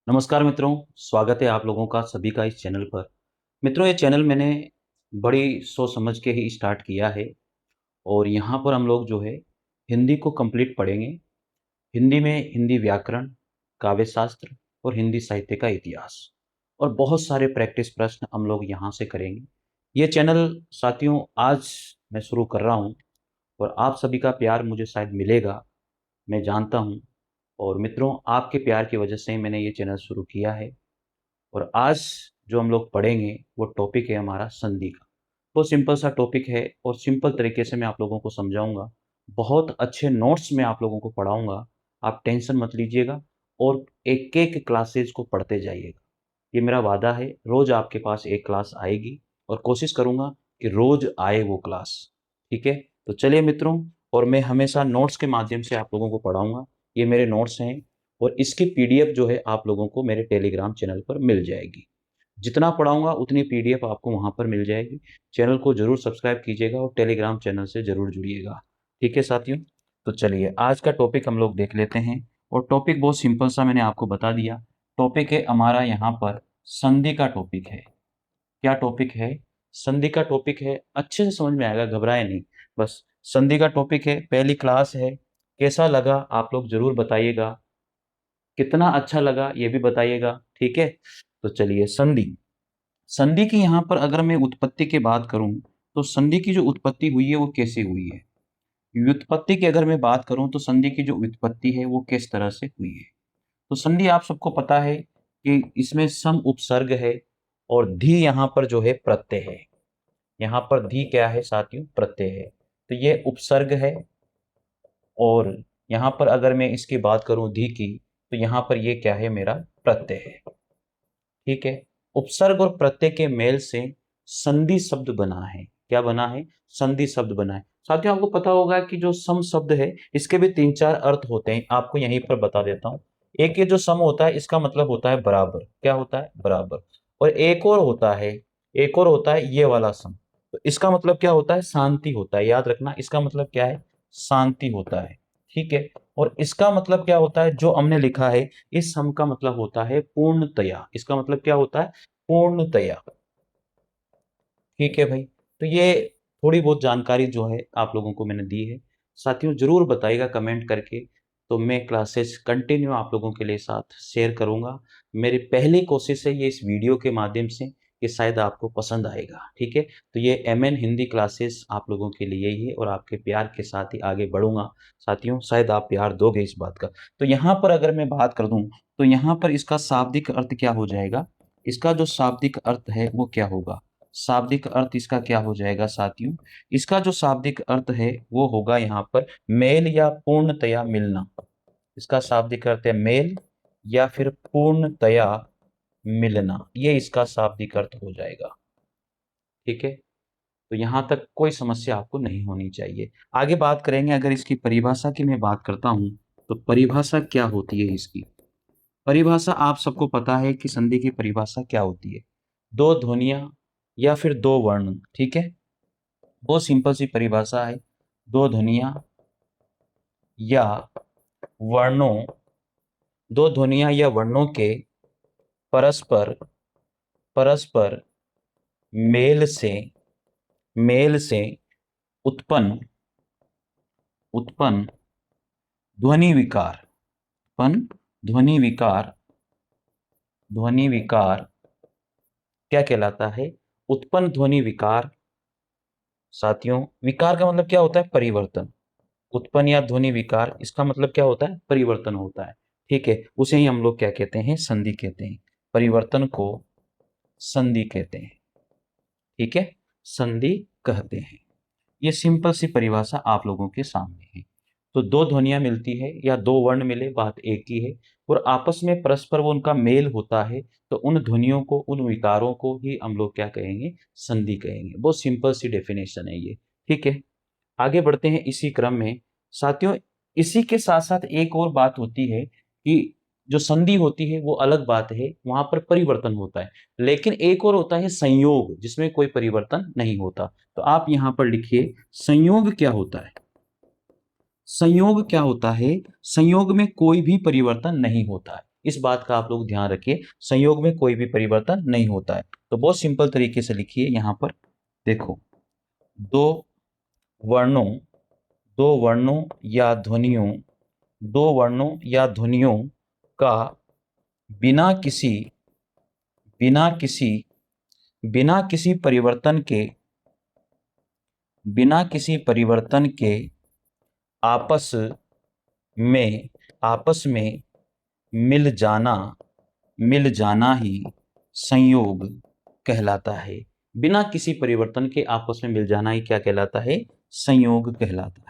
नमस्कार मित्रों, स्वागत है आप लोगों का सभी का इस चैनल पर। मित्रों, ये चैनल मैंने बड़ी सोच समझ के ही स्टार्ट किया है और यहाँ पर हम लोग जो है हिंदी को कंप्लीट पढ़ेंगे। हिंदी में हिंदी व्याकरण, काव्य शास्त्र और हिंदी साहित्य का इतिहास और बहुत सारे प्रैक्टिस प्रश्न हम लोग यहाँ से करेंगे। ये चैनल साथियों आज मैं शुरू कर रहा हूँ और आप सभी का प्यार मुझे शायद मिलेगा, मैं जानता हूँ। और मित्रों, आपके प्यार की वजह से ही मैंने ये चैनल शुरू किया है। और आज जो हम लोग पढ़ेंगे वो टॉपिक है हमारा संधि का। बहुत सिंपल सा टॉपिक है और सिंपल तरीके से मैं आप लोगों को समझाऊंगा। बहुत अच्छे नोट्स में आप लोगों को पढ़ाऊंगा। आप टेंशन मत लीजिएगा और एक एक क्लासेज को पढ़ते जाइएगा। ये मेरा वादा है, रोज आपके पास एक क्लास आएगी और कोशिश करूंगा कि रोज आए वो क्लास। ठीक है, तो चलिए मित्रों, और मैं हमेशा नोट्स के माध्यम से आप लोगों को पढ़ाऊंगा। ये मेरे नोट्स हैं और इसकी पीडीएफ जो है आप लोगों को मेरे टेलीग्राम चैनल पर मिल जाएगी। जितना पढ़ाऊंगा उतनी पीडीएफ आपको वहां पर मिल जाएगी। चैनल को जरूर सब्सक्राइब कीजिएगा और टेलीग्राम चैनल से जरूर जुड़िएगा। ठीक है साथियों, तो चलिए आज का टॉपिक हम लोग देख लेते हैं। और टॉपिक बहुत सिंपल सा मैंने आपको बता दिया। टॉपिक है हमारा यहाँ पर संधि का टॉपिक है। क्या टॉपिक है? संधि का टॉपिक है। अच्छे से समझ में आएगा, घबराए नहीं। बस संधि का टॉपिक है, पहली क्लास है। कैसा लगा आप लोग जरूर बताइएगा। कितना अच्छा लगा ये भी बताइएगा। ठीक है, तो चलिए संधि। संधि की यहाँ पर अगर मैं उत्पत्ति की बात करूं तो संधि की जो उत्पत्ति हुई है वो कैसे हुई है। व्युत्पत्ति की अगर मैं बात करूं तो संधि की जो उत्पत्ति है वो किस तरह से हुई है। तो संधि आप सबको पता है कि इसमें सम उपसर्ग है और धी यहाँ पर जो है प्रत्यय है। यहाँ पर धी क्या है साथियों? प्रत्यय है। तो ये उपसर्ग है। और यहाँ पर अगर मैं इसकी बात करूं धी की, तो यहाँ पर ये क्या है? मेरा प्रत्यय है। ठीक है, उपसर्ग और प्रत्यय के मेल से संधि शब्द बना है। क्या बना है? संधि शब्द बना है। साथियों आपको पता होगा कि जो सम शब्द है इसके भी तीन चार अर्थ होते हैं, आपको यहीं पर बता देता हूं। एक ये जो सम होता है इसका मतलब होता है बराबर। क्या होता है? बराबर। और एक और होता है, एक और होता है ये वाला सम। तो इसका मतलब क्या होता है? शांति होता है। याद रखना, इसका मतलब क्या है? शांति होता है। ठीक है, और इसका मतलब क्या होता है? जो हमने लिखा है इस सम का मतलब होता है पूर्णतया। इसका मतलब क्या होता है? पूर्णतया। ठीक है भाई, तो ये थोड़ी बहुत जानकारी जो है आप लोगों को मैंने दी है। साथियों जरूर बताइएगा कमेंट करके, तो मैं क्लासेस कंटिन्यू आप लोगों के लिए साथ शेयर करूंगा। मेरी पहली कोशिश है ये इस वीडियो के माध्यम से कि शायद आपको पसंद आएगा। ठीक है, तो ये एमएन हिंदी क्लासेस आप लोगों के लिए ही है और आपके प्यार के साथ ही आगे बढ़ूंगा। साथियों शायद आप प्यार दोगे इस बात का। तो यहाँ पर अगर मैं बात कर दूं तो यहाँ पर इसका शाब्दिक अर्थ क्या हो जाएगा? इसका जो शाब्दिक अर्थ है वो क्या होगा? शाब्दिक अर्थ इसका क्या हो जाएगा साथियों? इसका जो शाब्दिक अर्थ है वो होगा यहाँ पर मेल या पूर्णतया मिलना। इसका शाब्दिक अर्थ है मेल या फिर पूर्णतया मिलना। ये इसका शाब्दिक अर्थ हो जाएगा। ठीक है, तो यहां तक कोई समस्या आपको नहीं होनी चाहिए। आगे बात करेंगे। अगर इसकी परिभाषा की मैं बात करता हूं तो परिभाषा क्या होती है इसकी? परिभाषा आप सबको पता है कि संधि की परिभाषा क्या होती है। दो ध्वनियां या फिर दो वर्ण। ठीक है, बहुत सिंपल सी परिभाषा है। दो ध्वनियां या वर्णों, दो ध्वनियां या वर्णों के परस्पर परस्पर मेल से मेल से उत्पन्न उत्पन्न ध्वनि विकार। उत्पन्न ध्वनि विकार। ध्वनि विकार क्या कहलाता है? उत्पन्न ध्वनि विकार। साथियों विकार का मतलब क्या होता है? परिवर्तन। उत्पन्न या ध्वनि विकार, इसका मतलब क्या होता है? परिवर्तन होता है। ठीक है, उसे ही हम लोग क्या कहते हैं? संधि कहते हैं। परिवर्तन को संधि कहते हैं। ठीक है, संधि कहते हैं। ये सिंपल सी परिभाषा आप लोगों के सामने है। तो दो ध्वनियां मिलती है या दो वर्ण मिले, बात एक ही है। और आपस में परस्पर वो उनका मेल होता है, तो उन ध्वनियों को, उन विकारों को ही हम लोग क्या कहेंगे? संधि कहेंगे। बहुत सिंपल सी डेफिनेशन है ये। ठीक है, आगे बढ़ते हैं इसी क्रम में। साथियों इसी के साथ साथ एक और बात होती है कि जो संधि होती है वो अलग बात है, वहां पर परिवर्तन होता है। लेकिन एक और होता है संयोग, जिसमें कोई परिवर्तन नहीं होता। तो आप यहां पर लिखिए संयोग क्या होता है। संयोग क्या होता है? संयोग में कोई भी परिवर्तन नहीं होता है। इस बात का आप लोग ध्यान रखिए, संयोग में कोई भी परिवर्तन नहीं होता है। तो बहुत सिंपल तरीके से लिखिए यहाँ पर, देखो, दो वर्णों दो वर्णों या ध्वनियों दो वर्णों या ध्वनियों का बिना किसी बिना किसी बिना किसी परिवर्तन के बिना किसी परिवर्तन के आपस में मिल जाना ही संयोग कहलाता है। बिना किसी परिवर्तन के आपस में मिल जाना ही क्या कहलाता है? संयोग कहलाता है।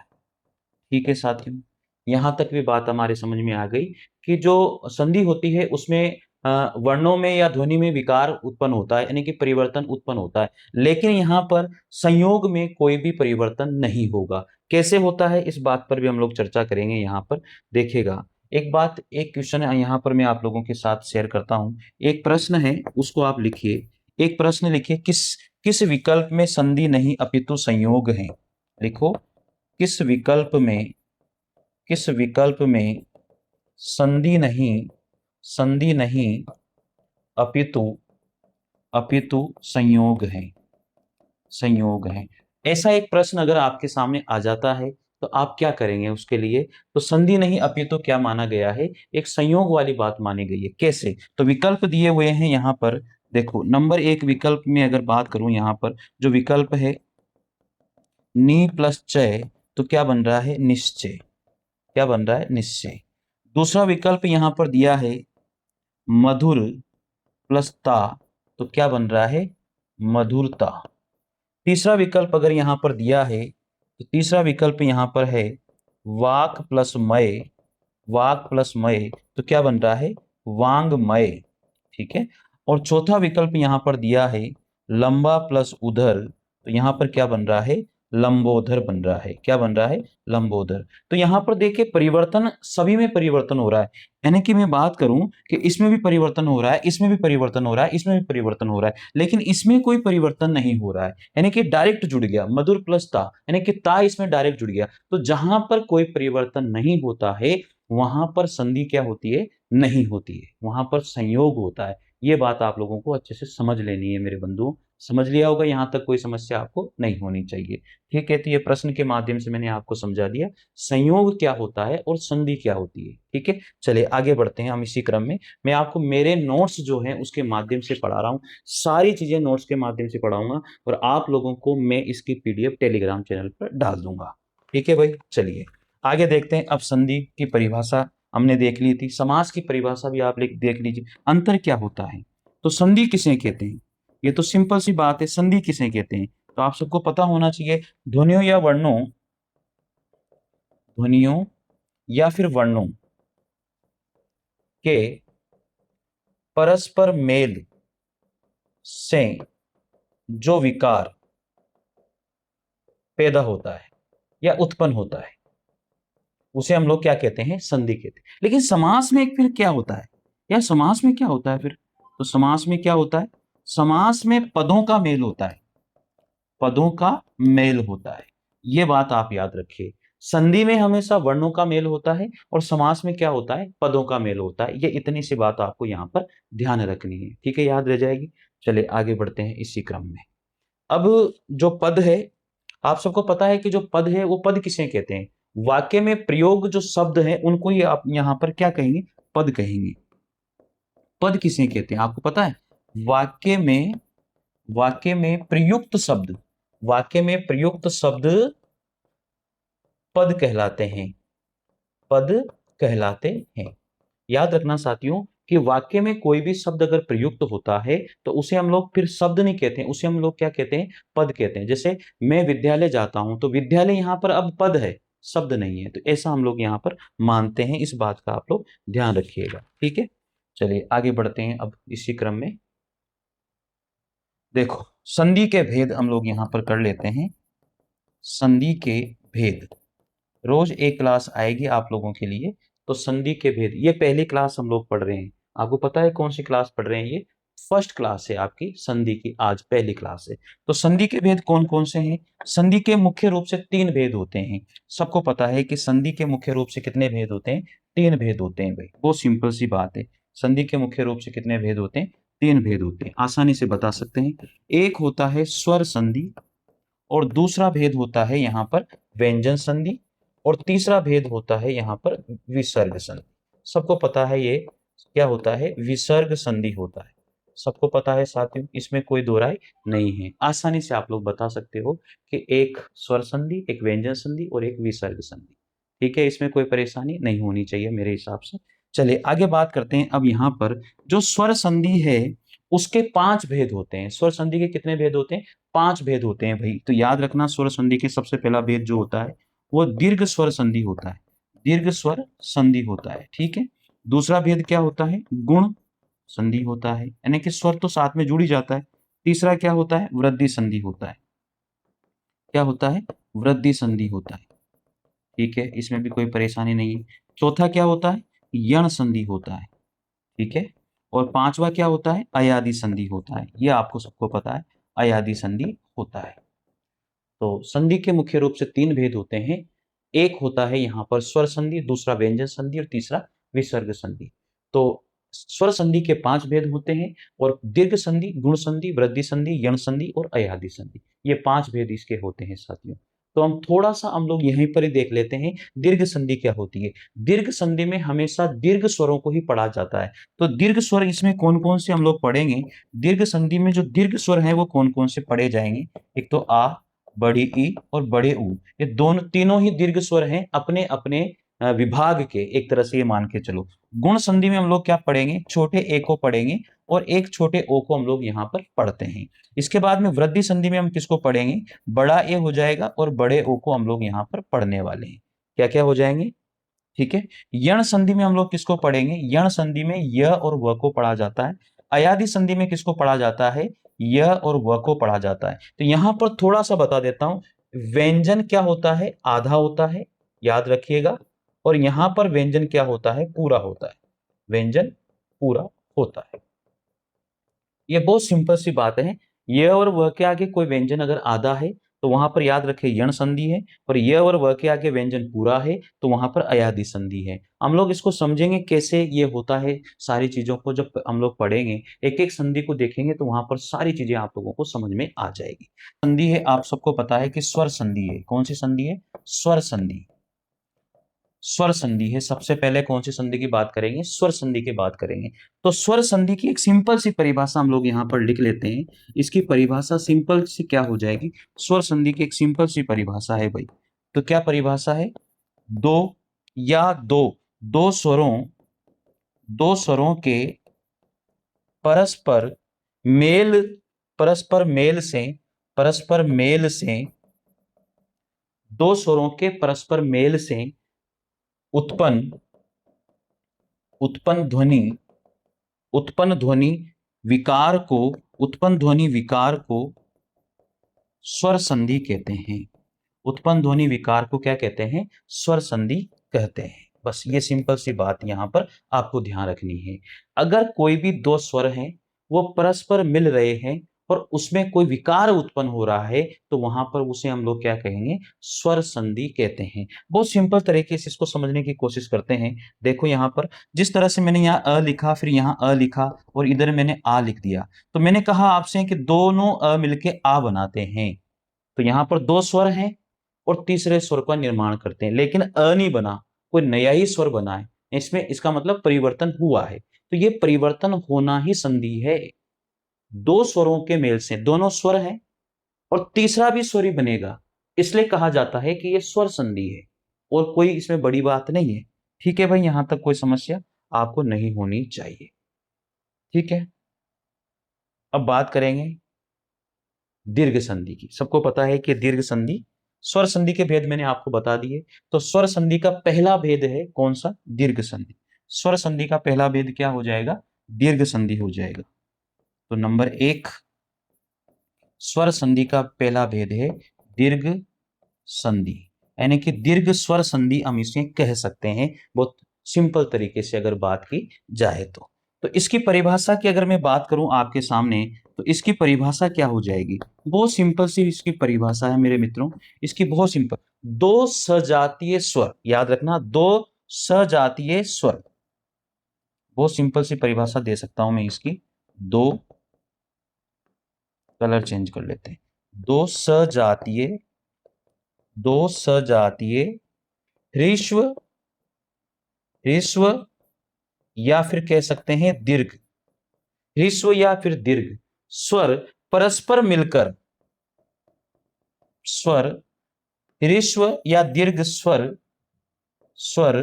ठीक है साथियों, यहां तक भी बात हमारे समझ में आ गई कि जो संधि होती है उसमें वर्णों में या ध्वनि में विकार उत्पन्न होता है, यानी कि परिवर्तन उत्पन्न होता है, लेकिन यहाँ पर संयोग में कोई भी परिवर्तन नहीं होगा। कैसे होता है इस बात पर भी हम लोग चर्चा करेंगे। यहाँ पर देखिएगा, एक क्वेश्चन यहाँ पर मैं आप लोगों के साथ शेयर करता हूँ। एक प्रश्न है, उसको आप लिखिए। एक प्रश्न लिखिए, किस किस विकल्प में संधि नहीं अपितु संयोग है? लिखो, किस विकल्प में संधि नहीं अपितु संयोग है। ऐसा एक प्रश्न अगर आपके सामने आ जाता है तो आप क्या करेंगे उसके लिए? तो संधि नहीं अपितु क्या माना गया है? एक संयोग वाली बात मानी गई है। कैसे? तो विकल्प दिए हुए हैं यहाँ पर। देखो, नंबर 1 विकल्प में अगर बात करूं, यहाँ पर जो विकल्प है नि प्लस चय, तो क्या बन रहा है? निश्चय। क्या बन रहा है? निश्चय। दूसरा विकल्प यहां पर दिया है मधुर प्लस ता, तो क्या बन रहा है? मधुरता। तीसरा विकल्प अगर यहां पर दिया है, तो तीसरा विकल्प यहां पर है वाक प्लस मय, तो क्या बन रहा है? वांगमय। ठीक है। और चौथा विकल्प यहां पर दिया है लंबा प्लस उधर, तो यहां पर क्या बन रहा है? लंबोदर बन रहा है। क्या बन रहा है? लंबोदर। तो यहां पर देखिए, परिवर्तन सभी में परिवर्तन हो रहा है। यानी कि मैं बात करूं कि इसमें भी परिवर्तन हो रहा है, इसमें भी परिवर्तन हो रहा है, इसमें भी परिवर्तन हो रहा है, लेकिन इसमें कोई परिवर्तन नहीं हो रहा है। यानी कि डायरेक्ट जुड़ गया, मधुर प्लस ता, यानी कि ता इसमें डायरेक्ट जुड़ गया। तो जहां पर कोई परिवर्तन नहीं होता है वहां पर संधि क्या होती है? नहीं होती है, वहां पर संयोग होता है। ये बात आप लोगों को अच्छे से समझ लेनी है मेरे बंधुओं। समझ लिया होगा, यहां तक कोई समस्या आपको नहीं होनी चाहिए। ठीक है, तो ये प्रश्न के माध्यम से मैंने आपको समझा दिया संयोग क्या होता है और संधि क्या होती है। ठीक है, चलिए आगे बढ़ते हैं हम इसी क्रम में। मैं आपको मेरे नोट्स जो हैं उसके माध्यम से पढ़ा रहा हूँ, सारी चीजें नोट्स के माध्यम से पढ़ाऊंगा और आप लोगों को मैं इसकी पीडीएफ टेलीग्राम चैनल पर डाल दूंगा। ठीक है भाई, चलिए आगे देखते हैं। अब संधि की परिभाषा हमने देख ली थी, समास की परिभाषा भी आप देख लीजिए। अंतर क्या होता है? तो संधि किसे कहते हैं? ये तो सिंपल सी बात है, संधि किसे कहते हैं तो आप सबको पता होना चाहिए। ध्वनियों या फिर वर्णों के परस्पर मेल से जो विकार पैदा होता है या उत्पन्न होता है उसे हम लोग क्या कहते हैं? संधि कहते हैं। लेकिन समास में फिर क्या होता है? या समास में क्या होता है फिर? तो समास में क्या होता है? समास में पदों का मेल होता है, पदों का मेल होता है। ये बात आप याद रखिए। संधि में हमेशा वर्णों का मेल होता है और समास में क्या होता है? पदों का मेल होता है। ये इतनी सी बात आपको यहाँ पर ध्यान रखनी है। ठीक है, याद रह जाएगी। चलिए आगे बढ़ते हैं इसी क्रम में। अब जो पद है, आप सबको पता है कि जो पद है वो पद किसे कहते हैं? वाक्य में प्रयोग जो शब्द है उनको ही आप यहां पर क्या कहेंगे? पद कहेंगे। पद किसे कहते हैं आपको पता है? वाक्य में वाक्य में प्रयुक्त शब्द वाक्य में प्रयुक्त शब्द पद कहलाते हैं। पद कहलाते हैं। याद रखना साथियों कि वाक्य में कोई भी शब्द अगर प्रयुक्त होता है तो उसे हम लोग फिर शब्द नहीं कहते हैं, उसे हम लोग क्या कहते हैं? पद कहते हैं। जैसे मैं विद्यालय जाता हूं, तो विद्यालय यहां पर अब पद है, शब्द नहीं है। तो ऐसा हम लोग यहां पर मानते हैं। इस बात का आप लोग ध्यान रखिएगा। ठीक है, चलिए आगे बढ़ते हैं अब इसी क्रम में। देखो, संधि के भेद हम लोग यहां पर कर लेते हैं। संधि के भेद रोज एक क्लास आएगी आप लोगों के लिए। तो संधि के भेद, ये पहली क्लास हम लोग पढ़ रहे हैं। आपको पता है कौन सी क्लास पढ़ रहे हैं? ये फर्स्ट क्लास है आपकी संधि की, आज पहली क्लास है। तो संधि के भेद कौन कौन से हैं? संधि के मुख्य रूप से 3 भेद होते हैं। सबको पता है कि संधि के मुख्य रूप से कितने भेद होते हैं? 3 भेद होते हैं भाई, बहुत सिंपल सी बात है। संधि के मुख्य रूप से कितने भेद होते हैं? 3 भेद होते हैं, आसानी से बता सकते हैं। एक होता है स्वर संधि, और दूसरा भेद होता है यहाँ पर व्यंजन संधि, और तीसरा भेद होता है यहाँ पर विसर्ग संधि। सबको पता है ये क्या होता है? विसर्ग संधि होता है। सबको पता है साथियों, इसमें कोई दो राय नहीं है। आसानी से आप लोग बता सकते हो कि एक स्वर संधि, एक व्यंजन संधि और एक विसर्ग संधि। ठीक है, इसमें कोई परेशानी नहीं होनी चाहिए मेरे हिसाब से। चलिए आगे बात करते हैं। अब यहाँ पर जो स्वर संधि है उसके 5 भेद होते हैं। स्वर संधि के कितने भेद होते हैं? 5 भेद होते हैं भाई। तो याद रखना, स्वर संधि के सबसे पहला भेद जो होता है वो दीर्घ स्वर संधि होता है। दीर्घ स्वर संधि होता है, ठीक है। दूसरा भेद क्या होता है? गुण संधि होता है, यानी कि स्वर तो साथ में जुड़ ही जाता है। तीसरा क्या होता है? वृद्धि संधि होता है। क्या होता है? वृद्धि संधि होता है, ठीक है, इसमें भी कोई परेशानी नहीं है। चौथा क्या होता है? यण संधि होता है, ठीक है। और पांचवा क्या होता है? अयादि संधि होता है। ये आपको सबको पता है, अयादि संधि होता है। तो संधि के मुख्य रूप से 3 भेद होते हैं। एक होता है यहाँ पर स्वर संधि, दूसरा व्यंजन संधि और तीसरा विसर्ग संधि। तो स्वर संधि के 5 भेद होते हैं, और दीर्घ संधि, गुण संधि, वृद्धि संधि, यण संधि और अयादि संधि, ये 5 भेद इसके होते हैं साथियों। तो हम लोग यहीं पर ही देख लेते हैं दीर्घ संधि क्या होती है। दीर्घ संधि में हमेशा दीर्घ स्वरों को ही पढ़ा जाता है। तो दीर्घ स्वर इसमें कौन कौन से हम लोग पढ़ेंगे? दीर्घ संधि में जो दीर्घ स्वर हैं वो कौन कौन से पढ़े जाएंगे? एक तो आ, बड़ी ई और बड़े ऊ, ये दोनों तीनों ही दीर्घ स्वर हैं अपने अपने विभाग के, एक तरह से ये मान के चलो। गुण संधि में हम लोग क्या पढ़ेंगे? छोटे ए को पढ़ेंगे और एक छोटे ओ को हम लोग यहाँ पर पढ़ते हैं। इसके बाद में वृद्धि संधि में हम किसको पढ़ेंगे? बड़ा ए हो जाएगा और बड़े ओ को हम लोग यहाँ पर पढ़ने वाले हैं। क्या क्या हो जाएंगे? ठीक है। यण संधि में हम लोग किसको पढ़ेंगे? यण संधि में य और व को पढ़ा जाता है। अयादि संधि में किसको पढ़ा जाता है? य और व को पढ़ा जाता है। तो यहां पर थोड़ा सा बता देता हूं, व्यंजन क्या होता है? आधा होता है, याद रखिएगा। और यहां पर व्यंजन क्या होता है? पूरा होता है। व्यंजन पूरा होता है। ये बहुत सिंपल सी बात है। य और व के आगे कोई व्यंजन अगर आधा है तो वहां पर याद रखें यण संधि है, और य और व के आगे व्यंजन पूरा है तो वहां पर अयादि संधि है। हम लोग इसको समझेंगे कैसे ये होता है। सारी चीजों को जब हम लोग पढ़ेंगे, एक एक संधि को देखेंगे तो वहां पर सारी चीजें आप लोगों को समझ में आ जाएगी। संधि है, आप सबको पता है कि स्वर संधि है। कौन सी संधि है? स्वर संधि। स्वर संधि है। सबसे पहले कौन सी संधि की बात करेंगे? स्वर संधि की बात करेंगे। तो स्वर संधि की एक सिंपल सी परिभाषा हम लोग यहाँ पर लिख लेते हैं। इसकी परिभाषा सिंपल सी क्या हो जाएगी? स्वर संधि की एक सिंपल सी परिभाषा है भाई। तो क्या परिभाषा है? दो या दो दो स्वरों के परस्पर मेल परस्पर मेल से परस्पर मेल से दो स्वरों के परस्पर मेल से उत्पन्न उत्पन्न ध्वनि उत्पन्न ध्वनि विकार को उत्पन्न ध्वनि विकार को स्वर संधि कहते हैं। उत्पन्न ध्वनि विकार को क्या कहते हैं? स्वर संधि कहते हैं। बस ये सिंपल सी बात यहां पर आपको ध्यान रखनी है। अगर कोई भी दो स्वर हैं, वो परस्पर मिल रहे हैं और उसमें कोई विकार उत्पन्न हो रहा है, तो वहां पर उसे हम लोग क्या कहेंगे? स्वर संधि कहते हैं। बहुत सिंपल तरीके से इसको समझने की कोशिश करते हैं। देखो यहां पर जिस तरह से मैंने यहाँ अ लिखा, फिर यहाँ अ लिखा और इधर मैंने आ लिख दिया, तो मैंने कहा आपसे कि दोनों अ मिलके आ बनाते हैं। तो यहां पर दो स्वर हैं और तीसरे स्वर का निर्माण करते हैं, लेकिन अ नहीं बना, कोई नया ही स्वर बना है। इसमें इसका मतलब परिवर्तन हुआ है। तो ये परिवर्तन होना ही संधि है। दो स्वरों के मेल से, दोनों स्वर हैं और तीसरा भी स्वर ही बनेगा, इसलिए कहा जाता है कि ये स्वर संधि है। और कोई इसमें बड़ी बात नहीं है। ठीक है भाई, यहां तक कोई समस्या आपको नहीं होनी चाहिए। ठीक है। अब बात करेंगे दीर्घ संधि की। सबको पता है कि दीर्घ संधि, स्वर संधि के भेद मैंने आपको बता दिए। तो स्वर संधि का पहला भेद है कौन सा? दीर्घ संधि। स्वर संधि का पहला भेद क्या हो जाएगा? दीर्घ संधि हो जाएगा। तो नंबर 1, स्वर संधि का पहला भेद है दीर्घ संधि, यानी कि दीर्घ स्वर संधि हम इसे कह सकते हैं, बहुत सिंपल तरीके से अगर बात की जाए तो इसकी परिभाषा की अगर मैं बात करूं आपके सामने, तो इसकी परिभाषा क्या हो जाएगी? बहुत सिंपल सी इसकी परिभाषा है मेरे मित्रों। इसकी बहुत सिंपल, दो सजातीय स्वर, याद रखना, दो सजातीय स्वर, बहुत सिंपल सी परिभाषा दे सकता हूं मैं इसकी। दो, कलर चेंज कर लेते हैं, दो सजातीय ह्रीश्व, ह्रीश्व या फिर कह सकते हैं दीर्घ, ह्रीश्व या फिर दीर्घ स्वर परस्पर मिलकर, स्वर ह्रीश्व या दीर्घ स्वर, स्वर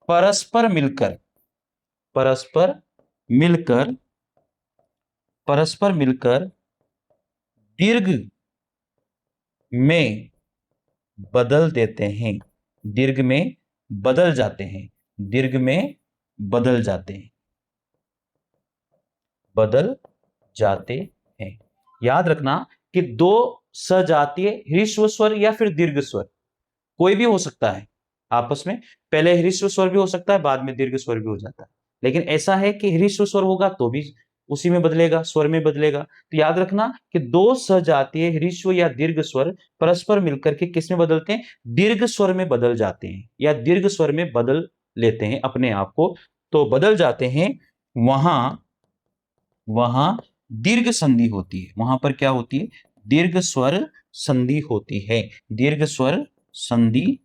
परस्पर मिलकर, परस्पर मिलकर, परस्पर मिलकर दीर्घ में बदल देते हैं, दीर्घ में बदल जाते हैं, दीर्घ में बदल जाते हैं, बदल जाते हैं। याद रखना कि दो सजातीय ह्रीश्व स्वर या फिर दीर्घ स्वर कोई भी हो सकता है आपस में, पहले ह्रीश्व स्वर भी हो सकता है, बाद में दीर्घ स्वर भी हो जाता है, लेकिन ऐसा है कि ह्रीश्व स्वर होगा तो भी उसी में बदलेगा, स्वर में बदलेगा। तो याद रखना कि दो सजातीय ह्रीश्व या दीर्घ स्वर परस्पर मिलकर के किस में बदलते हैं, दीर्घ स्वर में बदल जाते हैं या दीर्घ स्वर में बदल लेते हैं अपने आप को, तो बदल जाते हैं, वहां वहां दीर्घ संधि होती है, वहां पर क्या होती है, दीर्घ स्वर संधि होती है, दीर्घ स्वर संधि,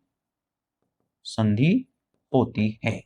संधि होती है।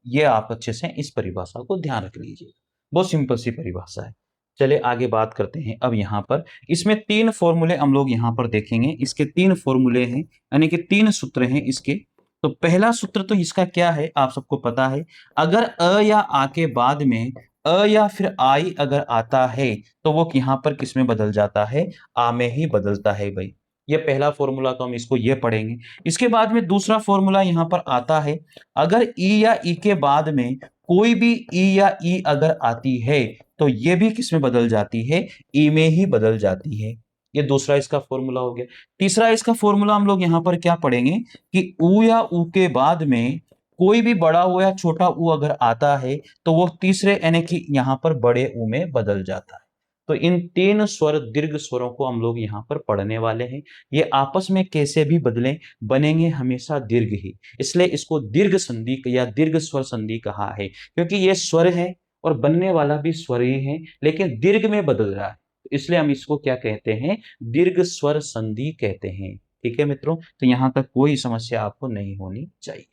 ये आप अच्छे से इस परिभाषा को ध्यान रख लीजिए, बहुत सिंपल सी परिभाषा है। चलिए आगे बात करते हैं। अब यहां पर इसमें तीन फॉर्मूले हम लोग यहां पर देखेंगे, इसके तीन फॉर्मूले हैं, यानी कि तीन सूत्र हैं इसके। तो पहला सूत्र तो इसका क्या है आप सबको पता है, अगर अ या आ के बाद में अ या फिर आई अगर आता है तो वो यहां पर किस में बदल जाता है, आ में ही बदलता है भाई। ये पहला फॉर्मूला, तो हम इसको ये पढ़ेंगे। इसके बाद में दूसरा फॉर्मूला यहां पर आता है, अगर ई या ई के बाद में कोई भी ई या ई अगर आती है तो ये भी किसमें बदल जाती है, ई में ही बदल जाती है। ये दूसरा इसका फॉर्मूला हो गया। तीसरा इसका फॉर्मूला हम लोग यहां पर क्या पढ़ेंगे कि ऊ या ऊ के बाद में कोई भी बड़ा ऊ या छोटा ऊ अगर आता है तो वो तीसरे यानी कि यहां पर बड़े ऊ में बदल जाता है। तो इन तीन स्वर दीर्घ स्वरों को हम लोग यहां पर पढ़ने वाले हैं। ये आपस में कैसे भी बदलें, बनेंगे हमेशा दीर्घ ही, इसलिए इसको दीर्घ संधि या दीर्घ स्वर संधि कहा है, क्योंकि ये स्वर है और बनने वाला भी स्वर ही है लेकिन दीर्घ में बदल रहा है, इसलिए हम इसको क्या कहते हैं, दीर्घ स्वर संधि कहते हैं। ठीक है मित्रों, तो यहां तक कोई समस्या आपको नहीं होनी चाहिए।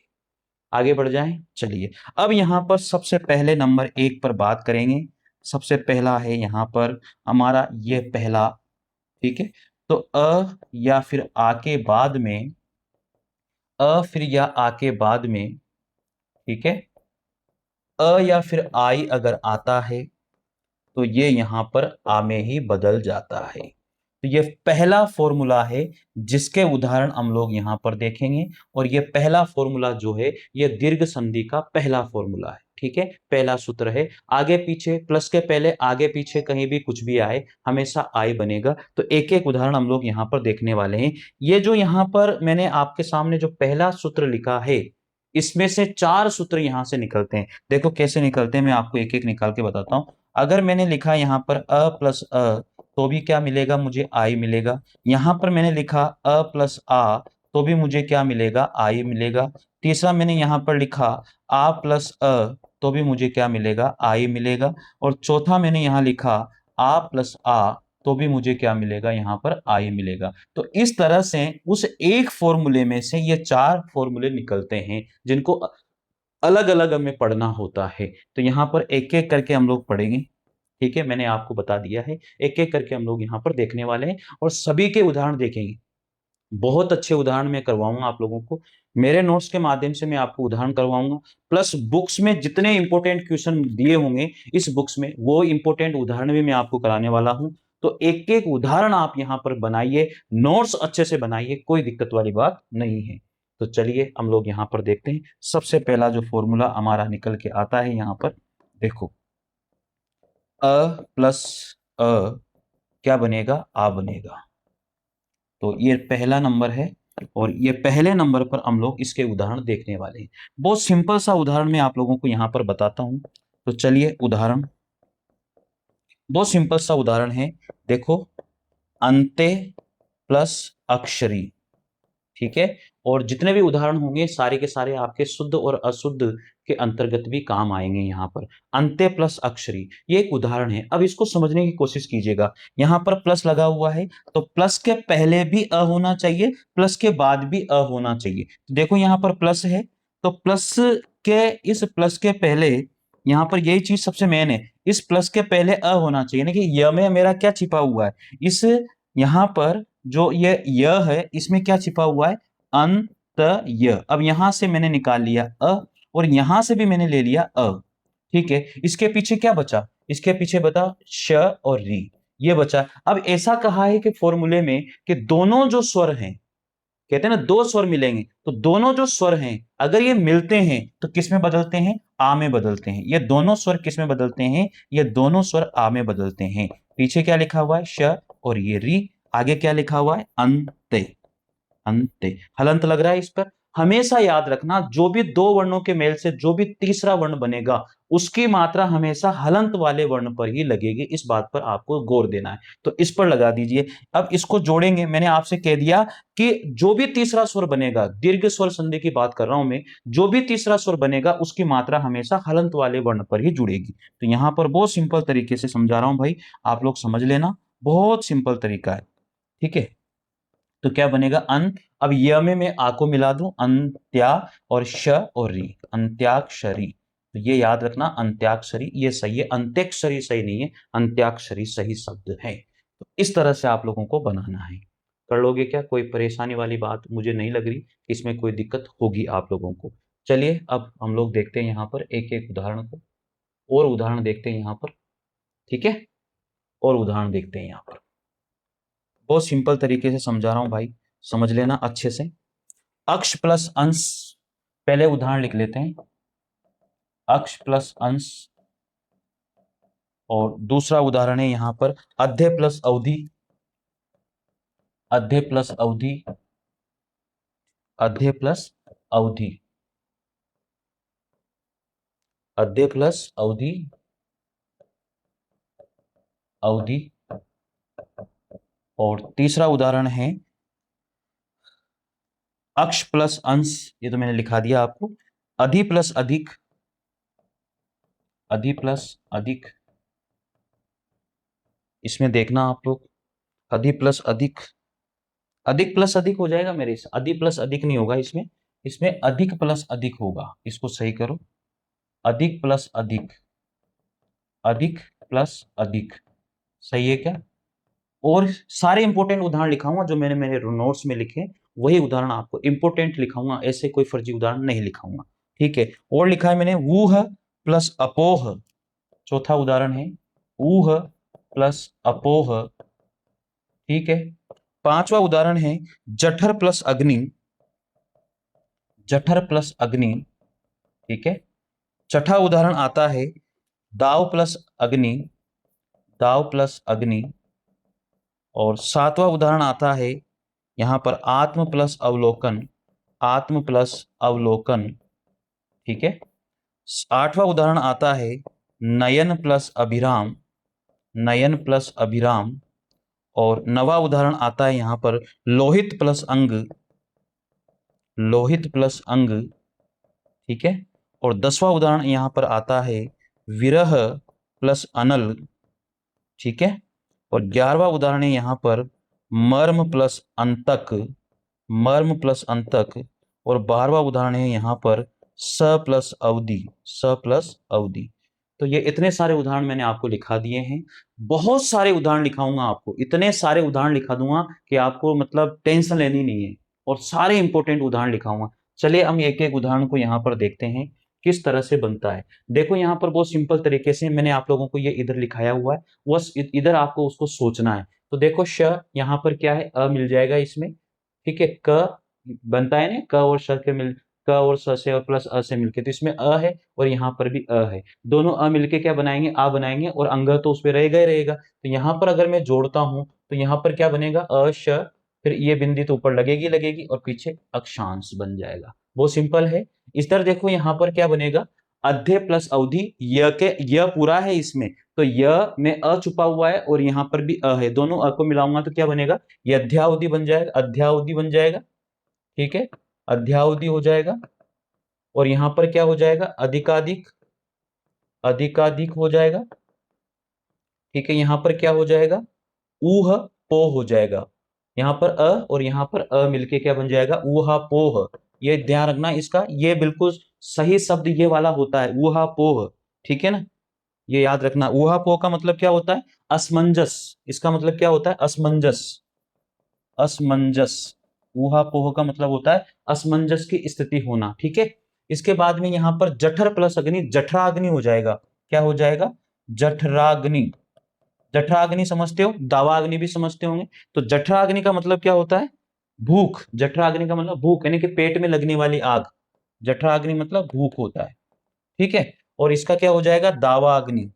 आगे बढ़ जाएं, चलिए। अब यहां पर सबसे पहले नंबर एक पर बात करेंगे। सबसे पहला है यहां पर हमारा ये पहला, ठीक है। तो अ या फिर आ के बाद में, अ फिर या आ के बाद में, ठीक है, अ या फिर आई अगर आता है तो ये यहां पर आ में ही बदल जाता है। तो ये पहला फॉर्मूला है जिसके उदाहरण हम लोग यहां पर देखेंगे, और ये पहला फॉर्मूला जो है ये दीर्घ संधि का पहला फॉर्मूला है। ठीक है, पहला सूत्र है, आगे पीछे प्लस के पहले आगे पीछे कहीं भी कुछ भी आए हमेशा आई बनेगा। तो एक एक उदाहरण हम लोग यहां पर देखने वाले हैं। ये जो यहां पर मैंने आपके सामने जो पहला सूत्र लिखा है, इसमें से चार सूत्र यहां से निकलते हैं। देखो कैसे निकलते हैं, मैं आपको एक एक निकाल के बताता हूं। अगर मैंने लिखा यहां पर अ प्लस अ तो भी क्या मिलेगा, मुझे आई मिलेगा। यहां पर मैंने लिखा अ प्लस आ तो भी मुझे क्या मिलेगा, आई मिलेगा। तीसरा मैंने यहां पर लिखा आ प्लस अ तो भी मुझे क्या मिलेगा, आई मिलेगा। और चौथा मैंने यहां लिखा आ प्लस आ तो भी मुझे क्या मिलेगा, यहां पर आई मिलेगा। तो इस तरह से उस एक फॉर्मूले में से ये चार फॉर्मूले निकलते हैं जिनको अलग अलग हमें पढ़ना होता है। तो यहां पर एक एक करके हम लोग पढ़ेंगे। ठीक है, मैंने आपको बता दिया है, एक एक करके हम लोग यहाँ पर देखने वाले हैं और सभी के उदाहरण देखेंगे। बहुत अच्छे उदाहरण मैं करवाऊंगा आप लोगों को, मेरे नोट्स के माध्यम से मैं आपको उदाहरण करवाऊंगा, प्लस बुक्स में जितने इंपॉर्टेंट क्वेश्चन दिए होंगे इस बुक्स में वो इंपॉर्टेंट उदाहरण भी मैं आपको कराने वाला हूं। तो एक एक उदाहरण आप यहां पर बनाइए, नोट्स अच्छे से बनाइए, कोई दिक्कत वाली बात नहीं है। तो चलिए हम लोग यहां पर देखते हैं। सबसे पहला जो फॉर्मूला हमारा निकल के आता है यहां पर देखो, अ प्लस अ क्या बनेगा, आ बनेगा। तो ये पहला नंबर है और ये पहले नंबर पर हम लोग इसके उदाहरण देखने वाले हैं। बहुत सिंपल सा उदाहरण मैं आप लोगों को यहां पर बताता हूं। तो चलिए उदाहरण, बहुत सिंपल सा उदाहरण है। देखो, अंत्य प्लस अक्षरी, ठीक है। और जितने भी उदाहरण होंगे सारे के सारे आपके शुद्ध और अशुद्ध के अंतर्गत भी काम आएंगे। यहाँ पर अंत्य प्लस अक्षरी, ये एक उदाहरण है। अब इसको समझने की कोशिश कीजिएगा। यहाँ पर प्लस लगा हुआ है तो प्लस के पहले भी अ होना चाहिए, प्लस के बाद भी अ होना चाहिए। तो देखो यहाँ पर प्लस है तो प्लस के, इस प्लस के पहले यहाँ पर यही चीज सबसे मेन है, इस प्लस के पहले अ होना चाहिए। यानी कि य में मेरा क्या छिपा हुआ है, इस यहाँ पर जो ये य है इसमें क्या छिपा हुआ है, अंत य। अब यहां से मैंने निकाल लिया अ और यहां से भी मैंने ले लिया अ। ठीक है, इसके पीछे क्या बचा, इसके पीछे बता श और री, ये बचा। अब ऐसा कहा है कि फॉर्मूले में कि दोनों जो स्वर हैं, कहते हैं ना दो स्वर मिलेंगे, तो दोनों जो स्वर हैं अगर ये मिलते हैं तो किस में बदलते हैं, आ में बदलते हैं। ये दोनों स्वर किस में बदलते हैं, ये दोनों स्वर आ में बदलते हैं। पीछे क्या लिखा हुआ है, श और ये री, आगे क्या लिखा हुआ है, अंत्य। अंत्य हलंत लग रहा है इस पर। हमेशा याद रखना जो भी दो वर्णों के मेल से जो भी तीसरा वर्ण बनेगा उसकी मात्रा हमेशा हलंत वाले वर्ण पर ही लगेगी, इस बात पर आपको गौर देना है। तो इस पर लगा दीजिए। अब इसको जोड़ेंगे, मैंने आपसे कह दिया कि जो भी तीसरा स्वर बनेगा, दीर्घ स्वर संधि की बात कर रहा हूं मैं, जो भी तीसरा स्वर बनेगा उसकी मात्रा हमेशा हलंत वाले वर्ण पर ही जुड़ेगी। तो यहां पर बहुत सिंपल तरीके से समझा रहा हूं भाई, आप लोग समझ लेना, बहुत सिंपल तरीका है। ठीक है, तो क्या बनेगा, अंत। अब य में मैं आ को मिला दूं, अंत्या, और श और री, अंत्याक्षरी। तो ये याद रखना, अंत्याक्षरी ये सही है, अंत्यक्षरी सही नहीं है, अंत्याक्षरी सही शब्द है। तो इस तरह से आप लोगों को बनाना है। कर लोगे क्या, कोई परेशानी वाली बात मुझे नहीं लग रही, इसमें कोई दिक्कत होगी आप लोगों को। चलिए अब हम लोग देखते हैं यहाँ पर एक एक उदाहरण को, और उदाहरण देखते हैं यहाँ पर। ठीक है, और उदाहरण देखते हैं यहाँ पर। बहुत सिंपल तरीके से समझा रहा हूं भाई, समझ लेना अच्छे से। अक्ष प्लस अंश, पहले उदाहरण लिख लेते हैं, अक्ष प्लस अंश। और दूसरा उदाहरण है यहां पर अध्य प्लस अवधि, अध्य प्लस अवधि, अध्य प्लस अवधि, अध्य प्लस अवधि, अवधि। और तीसरा उदाहरण है अक्ष प्लस अंश, ये तो मैंने लिखा दिया आपको, अधि प्लस अधिक, अधि प्लस अधिक। इसमें देखना आप लोग, अधि प्लस अधिक, अधिक प्लस अधिक हो जाएगा मेरे, इस अधिक प्लस अधिक नहीं होगा इसमें, इसमें अधिक प्लस अधिक होगा। इसको सही करो, अधिक प्लस अधिक, अधिक प्लस अधिक, सही है क्या। और सारे इंपॉर्टेंट उदाहरण लिखाऊंगा जो मैंने मेरे नोट्स में लिखे, वही उदाहरण आपको इंपॉर्टेंट लिखाऊंगा, ऐसे कोई फर्जी उदाहरण नहीं लिखाऊंगा। ठीक है, और लिखा है मैंने वूह प्लस अपोह, चौथा उदाहरण है ऊह प्लस अपोह। ठीक है, पांचवा उदाहरण है जठर प्लस अग्नि, जठर प्लस अग्नि। ठीक है, छठा उदाहरण आता है दाव प्लस अग्नि, दाव प्लस अग्नि। और सातवां उदाहरण आता है यहां पर आत्म प्लस अवलोकन, आत्म प्लस अवलोकन। ठीक है, आठवां उदाहरण आता है नयन प्लस अभिराम, नयन प्लस अभिराम। और नवा उदाहरण आता है यहां पर लोहित प्लस अंग, लोहित प्लस अंग। ठीक है, और 10वां उदाहरण यहां पर आता है विरह प्लस अनल। ठीक है, और 11वां उदाहरण है यहां पर मर्म प्लस अंतक, मर्म प्लस अंतक। और 12वां उदाहरण है यहां पर स प्लस अवधि, स प्लस अवधि। तो ये इतने सारे उदाहरण मैंने आपको लिखा दिए हैं, बहुत सारे उदाहरण लिखाऊंगा आपको, इतने सारे उदाहरण लिखा दूंगा कि आपको मतलब टेंशन लेनी नहीं है, और सारे इंपॉर्टेंट उदाहरण लिखाऊंगा। चलिए हम एक एक उदाहरण को यहाँ पर देखते हैं किस तरह से बनता है। देखो यहाँ पर बहुत सिंपल तरीके से मैंने आप लोगों को ये इधर लिखाया हुआ है, बस इधर आपको उसको सोचना है। तो देखो श यहाँ पर क्या है, अ मिल जाएगा इसमें। ठीक है, क बनता है ना, क और श के मिल, क और स से और प्लस अ से मिलके, तो इसमें अ है और यहाँ पर भी अ है, दोनों अ मिलके क्या बनाएंगे, आ बनाएंगे, और अंग तो उस पर रहेगा ही रहेगा। तो यहाँ पर अगर मैं जोड़ता हूं तो यहाँ पर क्या बनेगा, अ श, फिर ये बिंदी तो ऊपर लगेगी लगेगी और पीछे अक्षांश बन जाएगा। बहुत सिंपल है। इस तरह देखो यहाँ पर क्या बनेगा, अध्य प्लस अवधि, य के य पूरा है इसमें, तो य में अ छुपा हुआ है और यहाँ पर भी अ है, दोनों अ को मिलाऊंगा तो क्या बनेगा, यध्यावधि बन जाएगा, अध्यावधि बन जाएगा। ठीक है, अध्यावधि हो जाएगा। और यहां पर क्या हो जाएगा, अधिकाधिक, अधिकाधिक हो जाएगा। ठीक है, यहां पर क्या हो जाएगा, ऊह पो हो जाएगा। यहां पर अ और यहां पर अ मिलके क्या बन जाएगा, ऊहा पोह। ये ध्यान रखना इसका, ये बिल्कुल सही शब्द ये वाला होता है, ऊहा पोह। ठीक है ना, ये याद रखना। ऊहा पोह का मतलब क्या होता है, असमंजस। इसका मतलब क्या होता है, असमंजस, असमंजस। ऊहापोह का मतलब होता है असमंजस की स्थिति होना। ठीक है, इसके बाद में यहां पर जठर प्लस अग्नि, जठराग्नि हो जाएगा। क्या हो जाएगा, जठराग्नि। जठराग्नि समझते हो, दावाग्नि भी समझते होंगे। तो जठराग्नि का मतलब क्या होता है, भूख। जठराग्नि का मतलब भूख, यानी कि पेट में लगने वाली आग। जठराग्नि मतलब भूख होता है। ठीक है, और इसका क्या हो जाएगा, दावाग्नि,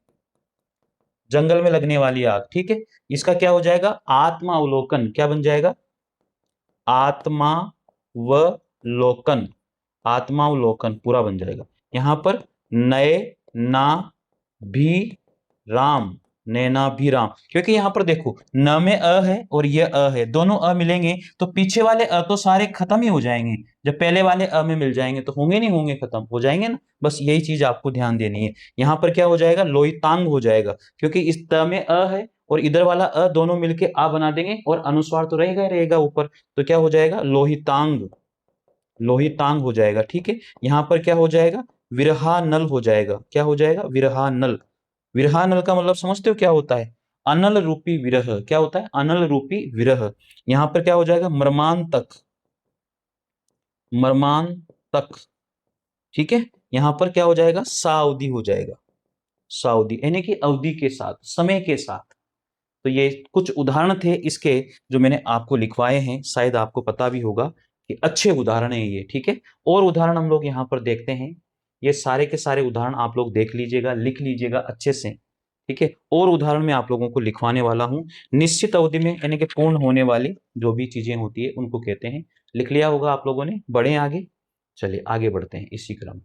जंगल में लगने वाली आग। ठीक है, इसका क्या हो जाएगा, आत्मा अवलोकन। क्या बन जाएगा, आत्मावलोकन, आत्मावलोकन पूरा बन जाएगा। यहां पर नए ना भी राम, नैना भी राम, क्योंकि यहां पर देखो न में अ है और ये अ है, दोनों अ मिलेंगे तो पीछे वाले अ तो सारे खत्म ही हो जाएंगे। जब पहले वाले अ में मिल जाएंगे तो होंगे नहीं होंगे, खत्म हो जाएंगे ना। बस यही चीज आपको ध्यान देनी है। यहां पर क्या हो जाएगा, लोहितांग हो जाएगा, क्योंकि इस त में अ है और इधर वाला अ, दोनों मिलके आ बना देंगे और अनुस्वार तो रहेगा ही रहेगा ऊपर। तो क्या हो जाएगा, लोहितांग, लोहितांग हो जाएगा। ठीक है, यहां पर क्या हो जाएगा, विरहा नल हो जाएगा। क्या हो जाएगा, विरहा नल। विरहा नल का मतलब समझते हो क्या होता है, अनल रूपी विरह। क्या होता है, अनल रूपी विरह। यहां पर क्या हो जाएगा, मर्मांतक, मर्मांतक। ठीक है, यहां पर क्या हो जाएगा, साउदी हो जाएगा, साउदी, यानी कि अवधि के साथ, समय के साथ। तो ये कुछ उदाहरण थे इसके जो मैंने आपको लिखवाए हैं, शायद आपको पता भी होगा कि अच्छे उदाहरण है ये। ठीक है, और उदाहरण हम लोग यहाँ पर देखते हैं। ये सारे के सारे उदाहरण आप लोग देख लीजिएगा, लिख लीजिएगा अच्छे से। ठीक है, और उदाहरण मैं आप लोगों को लिखवाने वाला हूँ। निश्चित अवधि में यानी कि पूर्ण होने वाली जो भी चीजें होती है उनको कहते हैं। लिख लिया होगा आप लोगों ने, बढ़े आगे। चलिए आगे बढ़ते हैं इसी क्रम में।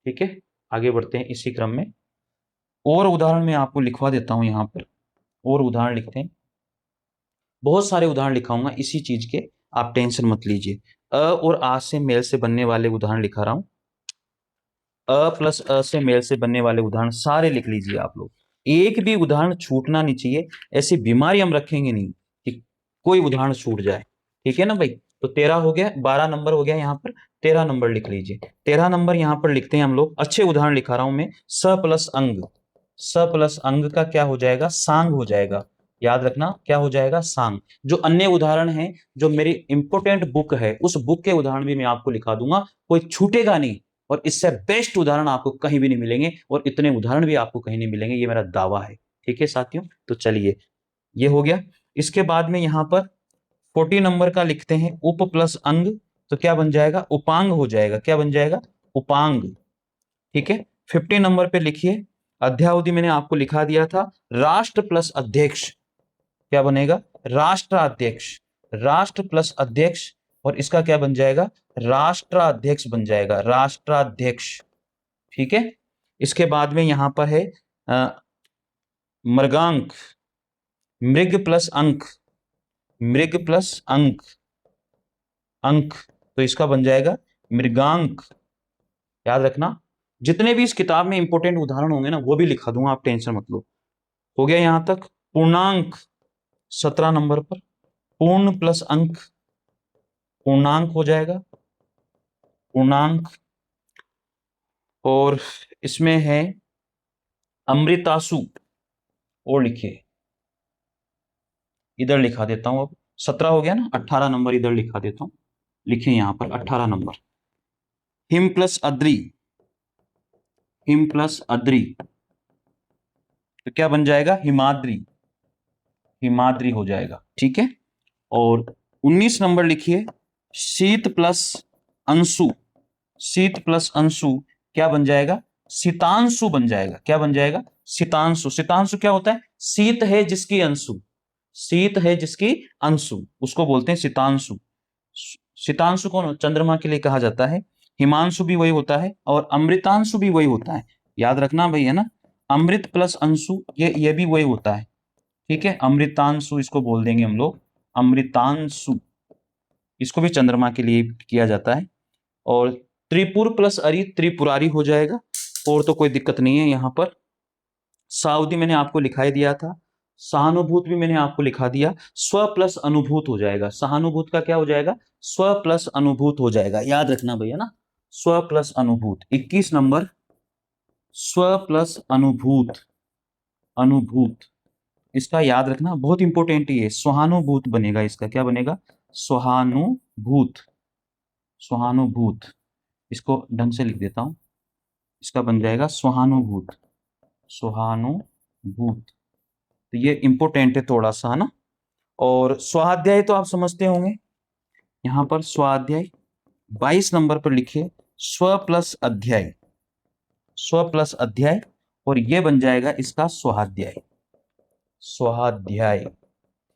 ठीक है, आगे बढ़ते हैं इसी क्रम में। और उदाहरण मैं आपको लिखवा देता हूं यहाँ पर, और उदाहरण लिखते हैं। बहुत सारे उदाहरण लिखाऊंगा इसी चीज के, आप टेंशन मत लीजिए। अ और आ से मेल से बनने वाले उदाहरण लिखा रहा हूं। अ प्लस अ से मेल से बनने वाले उदाहरण सारे लिख लीजिए आप लोग। एक भी उदाहरण छूटना नहीं चाहिए। ऐसी बीमारी हम रखेंगे नहीं कि कोई उदाहरण छूट जाए। ठीक है ना भाई, तो 13 हो गया, 12 नंबर हो गया यहाँ पर। 13 नंबर लिख लीजिए। 13 नंबर यहाँ पर लिखते हैं हम लोग, अच्छे उदाहरण लिखा रहा हूं मैं। स प्लस अंग, स प्लस अंग का क्या हो जाएगा, सांग हो जाएगा। याद रखना क्या हो जाएगा, सांग। जो अन्य उदाहरण है, जो मेरी इंपोर्टेंट बुक है, उस बुक के उदाहरण भी मैं आपको लिखा दूंगा, कोई छूटेगा नहीं। और इससे बेस्ट उदाहरण आपको कहीं भी नहीं मिलेंगे, और इतने उदाहरण भी आपको कहीं नहीं मिलेंगे, ये मेरा दावा है। ठीक है साथियों, तो चलिए ये हो गया। इसके बाद में यहां पर 40 नंबर का लिखते हैं, उप प्लस अंग। तो क्या बन जाएगा, उपांग हो जाएगा। क्या बन जाएगा, उपांग। ठीक है, 50 नंबर पे लिखिए, अध्यावधि मैंने आपको लिखा दिया था, राष्ट्र प्लस अध्यक्ष। क्या बनेगा, राष्ट्राध्यक्ष, राष्ट्र प्लस अध्यक्ष। और इसका क्या बन जाएगा, राष्ट्राध्यक्ष बन जाएगा, राष्ट्राध्यक्ष। ठीक है, इसके बाद में यहां पर है अ, मृगांक, मृग प्लस अंक, मृग प्लस अंक, अंक। तो इसका बन जाएगा मृगांक। याद रखना, जितने भी इस किताब में इंपॉर्टेंट उदाहरण होंगे ना वो भी लिखा दूंगा, आप टेंशन मत लो। हो गया यहां तक। पूर्णांक 17 नंबर पर, पूर्ण प्लस अंक, पूर्णांक हो जाएगा, पूर्णांक। और इसमें है अमृतासु, और लिखिए, इधर लिखा देता हूं अब। 17 हो गया ना, 18 नंबर इधर लिखा देता हूं। लिखिए यहां पर 18 number, him plus Adraee, him plus Adraee. तो क्या बन जाएगा, हिमाद्री, हिमाद्री हो जाएगा। ठीक है, और 19 नंबर लिखिए, शीत प्लस अंशु, शीत प्लस अंशु। क्या बन जाएगा, शीतांशु बन जाएगा। क्या बन जाएगा, शीतांशु। शीतांशु क्या होता है, शीत है जिसकी अंशु, शीत है जिसकी अंशु, उसको बोलते हैं शीतांशु। शीतांशु कौन, चंद्रमा के लिए कहा जाता है। हिमांशु भी वही होता है, और अमृतांशु भी वही होता है। याद रखना भाई, है ना, अमृत प्लस अंशु, ये भी वही होता है। ठीक है, अमृतांशु इसको बोल देंगे हम लोग, अमृतांशु। इसको भी चंद्रमा के लिए किया जाता है। और त्रिपुर प्लस अरि त्रिपुरारी हो जाएगा, और तो कोई दिक्कत नहीं है यहाँ पर। सावधि मैंने आपको लिखाई दिया था, सहानुभूत भी मैंने आपको लिखा दिया। स्व प्लस अनुभूत हो जाएगा, सहानुभूत का क्या हो जाएगा, स्व प्लस अनुभूत हो जाएगा, याद रखना भैया ना, स्व प्लस अनुभूत। 21 नंबर स्व प्लस अनुभूत, अनुभूत इसका याद रखना, बहुत इंपॉर्टेंट ही है। सहानुभूत बनेगा, इसका क्या बनेगा, सहानुभूत, सहानुभूत। इसको ढंग से लिख देता हूं, इसका बन जाएगा सहानुभूत, सहानुभूत। तो ये इंपॉर्टेंट है थोड़ा सा, है ना। और स्वाध्याय तो आप समझते होंगे, यहां पर स्वाध्याय 22 नंबर पर लिखिए स्व प्लस अध्याय, स्व प्लस अध्याय, और ये बन जाएगा इसका स्वाध्याय, स्वाध्याय।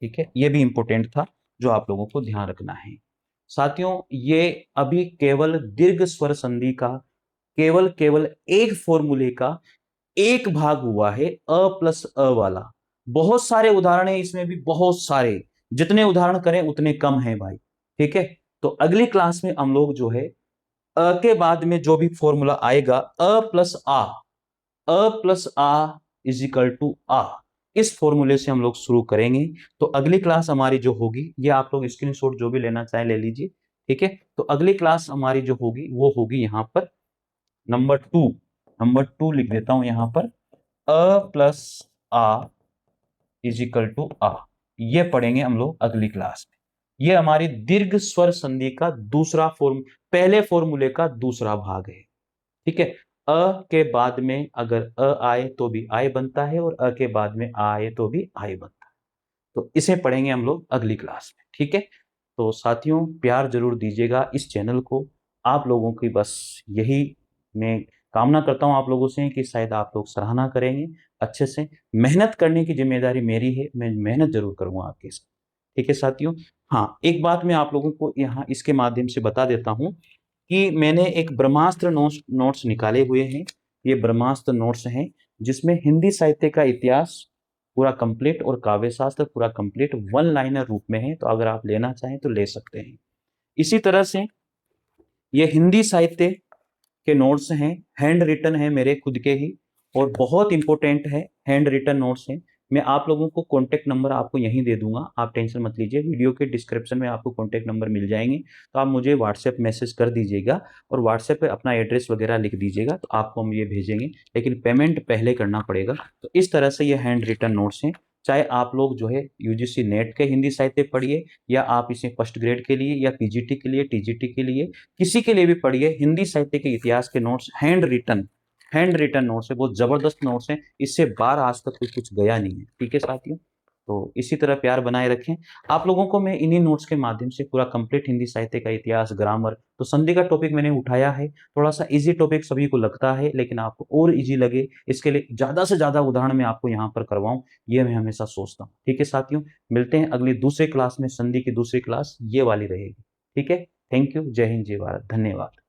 ठीक है, ये भी इंपॉर्टेंट था जो आप लोगों को ध्यान रखना है। साथियों, ये अभी केवल दीर्घ स्वर संधि का केवल केवल एक फॉर्मूले का एक भाग हुआ है, अ प्लस अ वाला। बहुत सारे उदाहरण है इसमें भी, बहुत सारे, जितने उदाहरण करें उतने कम हैं भाई। ठीक है, तो अगली क्लास में हम लोग जो है अ के बाद में जो भी फॉर्मूला आएगा, A plus A, A plus A is equal to A, इस फॉर्मूले से हम लोग शुरू करेंगे। तो अगली क्लास हमारी जो होगी, ये आप लोग स्क्रीनशॉट जो भी लेना चाहें ले लीजिए। ठीक है, तो अगली क्लास हमारी जो होगी वो होगी यहां पर नंबर 2, नंबर 2 लिख देता हूं यहां पर, A plus A is equal to A, ये पढ़ेंगे हम लोग अगली क्लास में। ये हमारी दीर्घ स्वर संधि का दूसरा फॉर्म, पहले फॉर्मूले का दूसरा भाग है। ठीक है, अ के बाद में अगर अ आए तो भी आय बनता है, और अ के बाद में आ आए तो भी आय बनता है। तो इसे पढ़ेंगे हम लोग अगली क्लास में। ठीक है, तो साथियों प्यार जरूर दीजिएगा इस चैनल को। आप लोगों की बस यही मैं कामना करता हूं आप लोगों से कि शायद आप लोग सराहना करेंगे अच्छे से। मेहनत करने की जिम्मेदारी मेरी है, मैं मेहनत जरूर करूंगा आपके साथ। ठीक है साथियों, हाँ एक बात मैं आप लोगों को यहाँ इसके माध्यम से बता देता हूँ कि मैंने एक ब्रह्मास्त्र नोट्स निकाले हुए हैं। ये ब्रह्मास्त्र नोट्स हैं जिसमें हिंदी साहित्य का इतिहास पूरा कंप्लीट और काव्य शास्त्र पूरा कंप्लीट वन लाइनर रूप में है। तो अगर आप लेना चाहें तो ले सकते हैं। इसी तरह से ये हिंदी साहित्य के नोट्स हैं, हैंड रिटन है मेरे खुद के ही, और बहुत इंपॉर्टेंट है, हैंड रिटन नोट्स हैं। मैं आप लोगों को कॉन्टैक्ट नंबर आपको यहीं दे दूंगा, आप टेंशन मत लीजिए, वीडियो के डिस्क्रिप्शन में आपको कॉन्टैक्ट नंबर मिल जाएंगे। तो आप मुझे व्हाट्सएप मैसेज कर दीजिएगा, और व्हाट्सएप पे अपना एड्रेस वगैरह लिख दीजिएगा, तो आपको हम ये भेजेंगे, लेकिन पेमेंट पहले करना पड़ेगा। तो इस तरह से ये हैंड रिटन नोट्स हैं। चाहे आप लोग जो है यूजीसी नेट के हिंदी साहित्य पढ़िए, या आप इसे फर्स्ट ग्रेड के लिए या पीजीटी के लिए टीजीटी के लिए किसी के लिए भी पढ़िए, हिंदी साहित्य के इतिहास के notes hand written, hand written notes है, बहुत जबरदस्त नोट्स हैं। इससे बाहर आज तक कुछ गया नहीं है। ठीक है साथियों, तो इसी तरह प्यार बनाए रखें। आप लोगों को मैं इन्हीं नोट्स के माध्यम से पूरा कंप्लीट हिंदी साहित्य का इतिहास, ग्रामर, तो संधि का टॉपिक मैंने उठाया है। थोड़ा सा इजी टॉपिक सभी को लगता है, लेकिन आपको और इजी लगे इसके लिए ज्यादा से ज्यादा उदाहरण मैं आपको यहाँ पर करवाऊं, ये मैं हमेशा सोचता हूँ। ठीक है साथियों, मिलते हैं अगली दूसरी क्लास में, संधि की दूसरी क्लास ये वाली रहेगी। ठीक है, थैंक यू, जय हिंद, जय भारत, धन्यवाद।